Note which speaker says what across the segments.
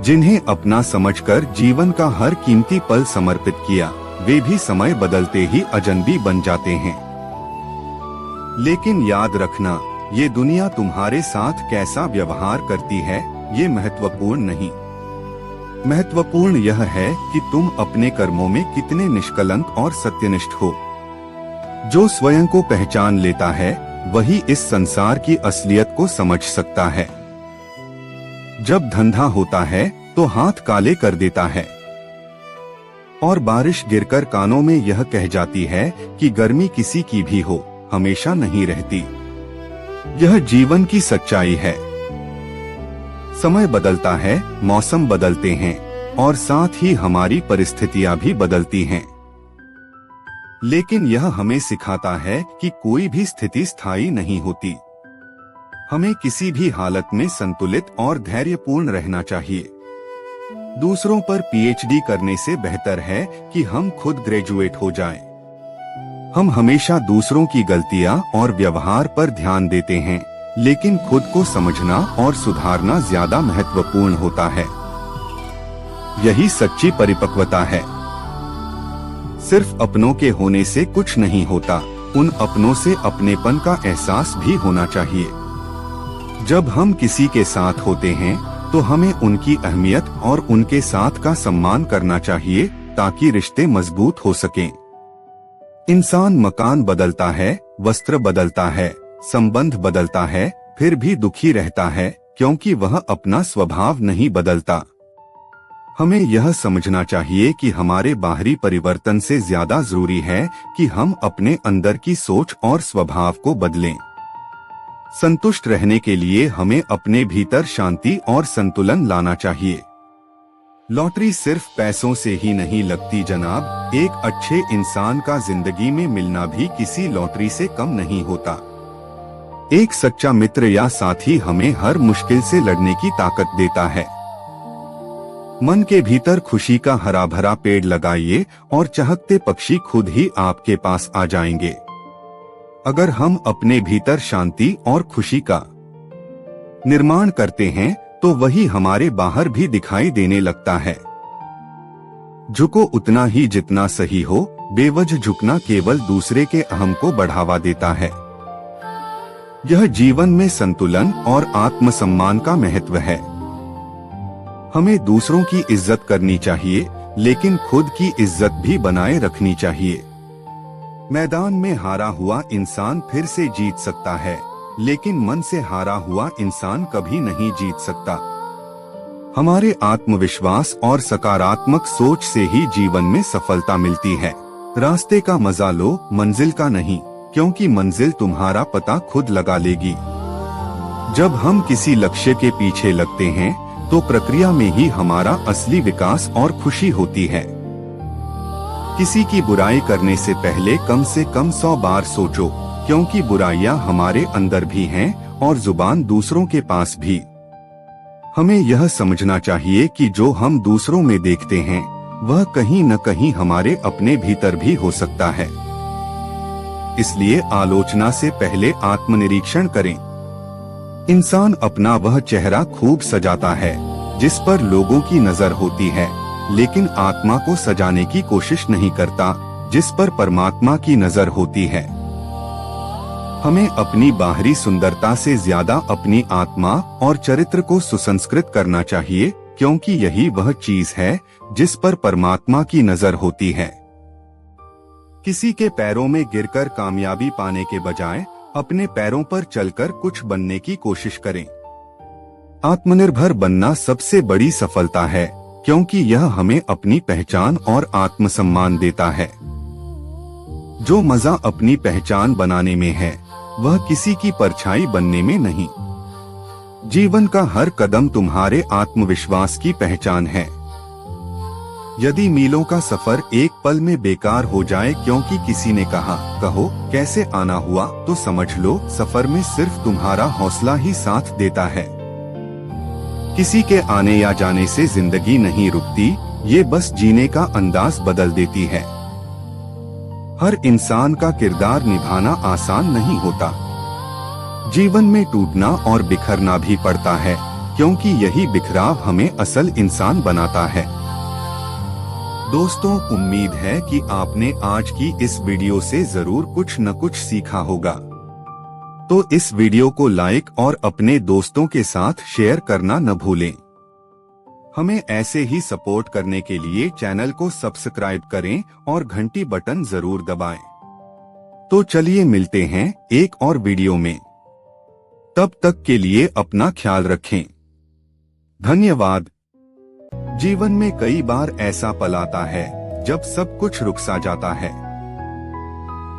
Speaker 1: जिन्हें अपना समझकर जीवन का हर कीमती पल समर्पित किया, वे भी समय बदलते ही अजनबी बन जाते हैं। लेकिन याद रखना, ये दुनिया तुम्हारे साथ कैसा व्यवहार करती है, ये महत्वपूर्ण नहीं। महत्वपूर्ण यह है कि तुम अपने कर्मों में कितने निष्कलंक और सत्यनिष्ठ हो। जो स्वयं को पहचान लेता है, वही इस संसार की असलियत को समझ सकता है। जब धंधा होता है तो हाथ काले कर देता है, और बारिश गिरकर कानों में यह कह जाती है कि गर्मी किसी की भी हो, हमेशा नहीं रहती। यह जीवन की सच्चाई है। समय बदलता है, मौसम बदलते हैं, और साथ ही हमारी परिस्थितियां भी बदलती हैं। लेकिन यह हमें सिखाता है कि कोई भी स्थिति स्थायी नहीं होती। हमें किसी भी हालत में संतुलित और धैर्यपूर्ण रहना चाहिए। दूसरों पर पीएचडी करने से बेहतर है कि हम खुद ग्रेजुएट हो जाएं। हम हमेशा दूसरों की गलतियां और व्यवहार पर ध्यान देते हैं, लेकिन खुद को समझना और सुधारना ज्यादा महत्वपूर्ण होता है। यही सच्ची परिपक्वता है। सिर्फ अपनों के होने से कुछ नहीं होता, उन अपनों से अपनेपन का एहसास भी होना चाहिए। जब हम किसी के साथ होते हैं तो हमें उनकी अहमियत और उनके साथ का सम्मान करना चाहिए, ताकि रिश्ते मजबूत हो सकें। इंसान मकान बदलता है, वस्त्र बदलता है, संबंध बदलता है, फिर भी दुखी रहता है, क्योंकि वह अपना स्वभाव नहीं बदलता। हमें यह समझना चाहिए कि हमारे बाहरी परिवर्तन से ज्यादा जरूरी है कि हम अपने अंदर की सोच और स्वभाव को बदलें। संतुष्ट रहने के लिए हमें अपने भीतर शांति और संतुलन लाना चाहिए। लॉटरी सिर्फ पैसों से ही नहीं लगती जनाब, एक अच्छे इंसान का जिंदगी में मिलना भी किसी लॉटरी से कम नहीं होता। एक सच्चा मित्र या साथी हमें हर मुश्किल से लड़ने की ताकत देता है। मन के भीतर खुशी का हरा भरा पेड़ लगाइए और चहकते पक्षी खुद ही आपके पास आ जाएंगे। अगर हम अपने भीतर शांति और खुशी का निर्माण करते हैं तो वही हमारे बाहर भी दिखाई देने लगता है। झुको उतना ही जितना सही हो, बेवजह झुकना केवल दूसरे के अहम को बढ़ावा देता है। यह जीवन में संतुलन और आत्मसम्मान का महत्व है। हमें दूसरों की इज्जत करनी चाहिए, लेकिन खुद की इज्जत भी बनाए रखनी चाहिए। मैदान में हारा हुआ इंसान फिर से जीत सकता है, लेकिन मन से हारा हुआ इंसान कभी नहीं जीत सकता। हमारे आत्मविश्वास और सकारात्मक सोच से ही जीवन में सफलता मिलती है। रास्ते का मजा लो, मंजिल का नहीं, क्योंकि मंजिल तुम्हारा पता खुद लगा लेगी। जब हम किसी लक्ष्य के पीछे लगते हैं तो प्रक्रिया में ही हमारा असली विकास और खुशी होती है। किसी की बुराई करने से पहले कम से कम 100 बार सोचो, क्योंकि बुराइयां हमारे अंदर भी हैं और जुबान दूसरों के पास भी। हमें यह समझना चाहिए कि जो हम दूसरों में देखते हैं वह कहीं न कहीं हमारे अपने भीतर भी हो सकता है। इसलिए आलोचना से पहले आत्मनिरीक्षण करें। इंसान अपना वह चेहरा खूब सजाता है जिस पर लोगों की नजर होती है, लेकिन आत्मा को सजाने की कोशिश नहीं करता जिस पर परमात्मा की नजर होती है। हमें अपनी बाहरी सुंदरता से ज्यादा अपनी आत्मा और चरित्र को सुसंस्कृत करना चाहिए, क्योंकि यही वह चीज है जिस पर परमात्मा की नजर होती है। किसी के पैरों में गिरकर कामयाबी पाने के बजाय अपने पैरों पर चलकर कुछ बनने की कोशिश करें। आत्मनिर्भर बनना सबसे बड़ी सफलता है, क्योंकि यह हमें अपनी पहचान और आत्मसम्मान देता है। जो मजा अपनी पहचान बनाने में है, वह किसी की परछाई बनने में नहीं। जीवन का हर कदम तुम्हारे आत्मविश्वास की पहचान है। यदि मीलों का सफर एक पल में बेकार हो जाए क्योंकि किसी ने कहा कहो कैसे आना हुआ, तो समझ लो सफर में सिर्फ तुम्हारा हौसला ही साथ देता है। किसी के आने या जाने से जिंदगी नहीं रुकती, ये बस जीने का अंदाज बदल देती है। हर इंसान का किरदार निभाना आसान नहीं होता। जीवन में टूटना और बिखरना भी पड़ता है, क्योंकि यही बिखराव हमें असल इंसान बनाता है। दोस्तों, उम्मीद है कि आपने आज की इस वीडियो से जरूर कुछ न कुछ सीखा होगा। तो इस वीडियो को लाइक और अपने दोस्तों के साथ शेयर करना न भूलें। हमें ऐसे ही सपोर्ट करने के लिए चैनल को सब्सक्राइब करें और घंटी बटन जरूर दबाएं। तो चलिए मिलते हैं एक और वीडियो में। तब तक के लिए अपना ख्याल रखें। धन्यवाद। जीवन में कई बार ऐसा पल आता है जब सब कुछ रुक सा जाता है।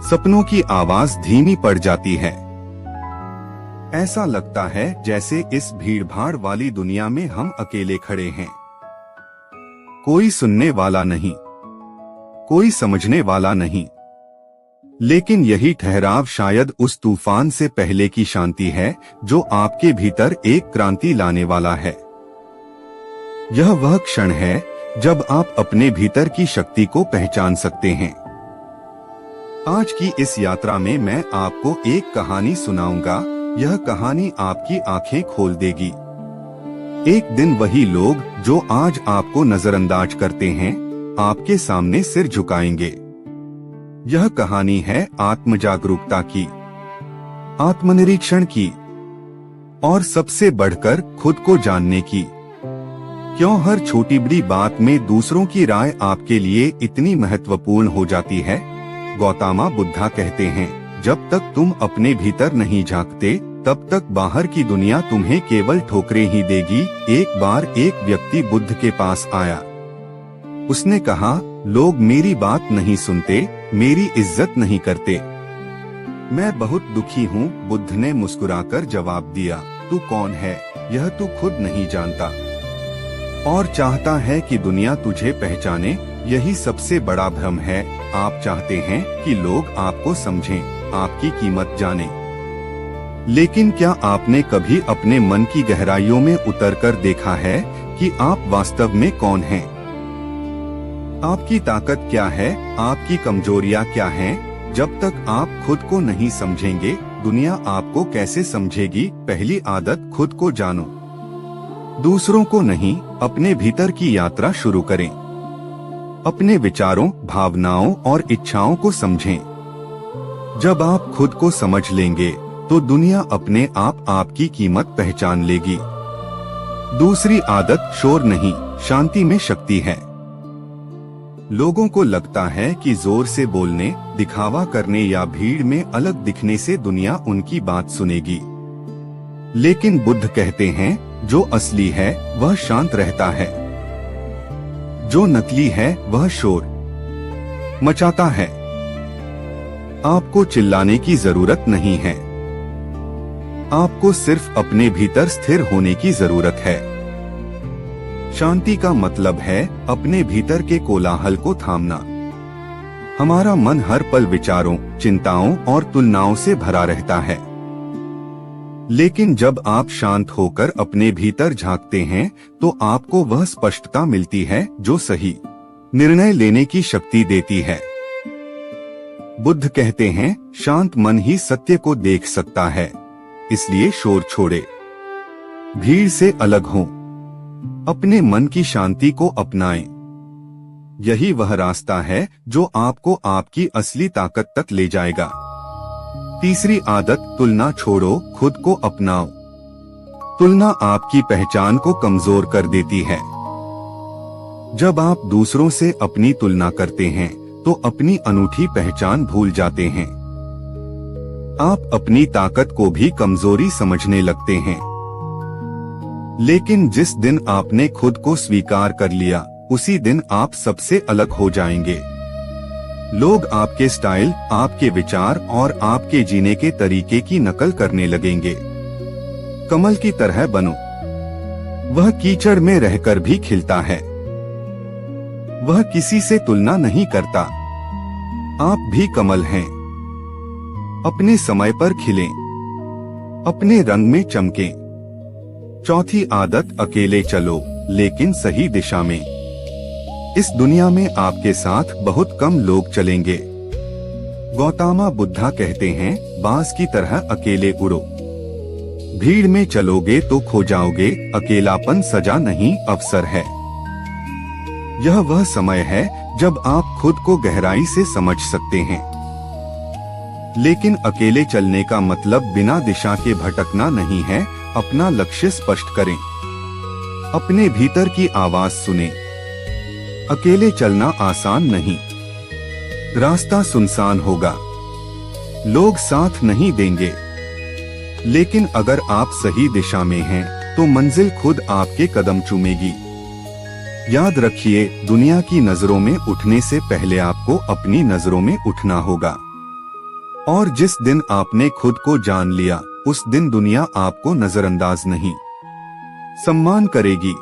Speaker 1: सपनों की आवाज धीमी पड़ जाती है। ऐसा लगता है जैसे इस भीड़भाड़ वाली दुनिया में हम अकेले खड़े हैं। कोई सुनने वाला नहीं, कोई समझने वाला नहीं। लेकिन यही ठहराव शायद उस तूफान से पहले की शांति है जो आपके भीतर एक क्रांति लाने वाला है। यह वह क्षण है जब आप अपने भीतर की शक्ति को पहचान सकते हैं। आज की इस यात्रा में मैं आपको एक कहानी सुनाऊंगा। यह कहानी आपकी आंखें खोल देगी। एक दिन वही लोग जो आज आपको नजरअंदाज करते हैं, आपके सामने सिर झुकाएंगे। यह कहानी है आत्म जागरूकता की, आत्मनिरीक्षण की और सबसे बढ़कर खुद को जानने की। क्यों हर छोटी बड़ी बात में दूसरों की राय आपके लिए इतनी महत्वपूर्ण हो जाती है? गौतम बुद्ध कहते हैं, जब तक तुम अपने भीतर नहीं झांकते तब तक बाहर की दुनिया तुम्हें केवल ठोकरें ही देगी। एक बार एक व्यक्ति बुद्ध के पास आया। उसने कहा, लोग मेरी बात नहीं सुनते, मेरी इज्जत नहीं करते। मैं बहुत दुखी हूँ। बुद्ध ने मुस्कुराकर जवाब दिया, तू कौन है यह तू खुद नहीं जानता और चाहता है कि दुनिया तुझे पहचाने। यही सबसे बड़ा भ्रम है। आप चाहते हैं कि लोग आपको समझें, आपकी कीमत जानें। लेकिन क्या आपने कभी अपने मन की गहराइयों में उतरकर देखा है कि आप वास्तव में कौन हैं? आपकी ताकत क्या है? आपकी कमजोरियां क्या हैं? जब तक आप खुद को नहीं समझेंगे, दुनिया आपको कैसे समझेगी? पहली आदत, खुद को जानो। दूसरों को नहीं, अपने भीतर की यात्रा शुरू करें। अपने विचारों, भावनाओं और इच्छाओं को समझें। जब आप खुद को समझ लेंगे तो दुनिया अपने आप आपकी कीमत पहचान लेगी। दूसरी आदत, शोर नहीं, शांति में शक्ति है। लोगों को लगता है कि जोर से बोलने, दिखावा करने या भीड़ में अलग दिखने से दुनिया उनकी बात सुनेगी। लेकिन बुद्ध कहते हैं, जो असली है वह शांत रहता है, जो नकली है वह शोर मचाता है। आपको चिल्लाने की जरूरत नहीं है, आपको सिर्फ अपने भीतर स्थिर होने की जरूरत है। शांति का मतलब है अपने भीतर के कोलाहल को थामना। हमारा मन हर पल विचारों, चिंताओं और तुलनाओं से भरा रहता है। लेकिन जब आप शांत होकर अपने भीतर झांकते हैं तो आपको वह स्पष्टता मिलती है जो सही निर्णय लेने की शक्ति देती है। बुद्ध कहते हैं, शांत मन ही सत्य को देख सकता है। इसलिए शोर छोड़े, भीड़ से अलग हों, अपने मन की शांति को अपनाएं। यही वह रास्ता है जो आपको आपकी असली ताकत तक ले जाएगा। तीसरी आदत, तुलना छोड़ो, खुद को अपनाओ। तुलना आपकी पहचान को कमजोर कर देती है। जब आप दूसरों से अपनी तुलना करते हैं तो अपनी अनूठी पहचान भूल जाते हैं। आप अपनी ताकत को भी कमजोरी समझने लगते हैं। लेकिन जिस दिन आपने खुद को स्वीकार कर लिया, उसी दिन आप सबसे अलग हो जाएंगे। लोग आपके स्टाइल, आपके विचार और आपके जीने के तरीके की नकल करने लगेंगे। कमल की तरह बनो। वह कीचड़ में रहकर भी खिलता है। वह किसी से तुलना नहीं करता। आप भी कमल हैं। अपने समय पर खिलें, अपने रंग में चमकें। चौथी आदत, अकेले चलो लेकिन सही दिशा में। इस दुनिया में आपके साथ बहुत कम लोग चलेंगे। गौतम बुद्ध कहते हैं, बांस की तरह अकेले उड़ो। भीड़ में चलोगे तो खो जाओगे, अकेलापन सजा नहीं अवसर है। यह वह समय है जब आप खुद को गहराई से समझ सकते हैं। लेकिन अकेले चलने का मतलब बिना दिशा के भटकना नहीं है। अपना लक्ष्य स्पष्ट करें, अपने भीतर की आवाज सुने। अकेले चलना आसान नहीं, रास्ता सुनसान होगा, लोग साथ नहीं देंगे, लेकिन अगर आप सही दिशा में हैं, तो मंजिल खुद आपके कदम चूमेगी। याद रखिए, दुनिया की नजरों में उठने से पहले आपको अपनी नजरों में उठना होगा। और जिस दिन आपने खुद को जान लिया, उस दिन दुनिया आपको नजरअंदाज नहीं, सम्मान करेगी।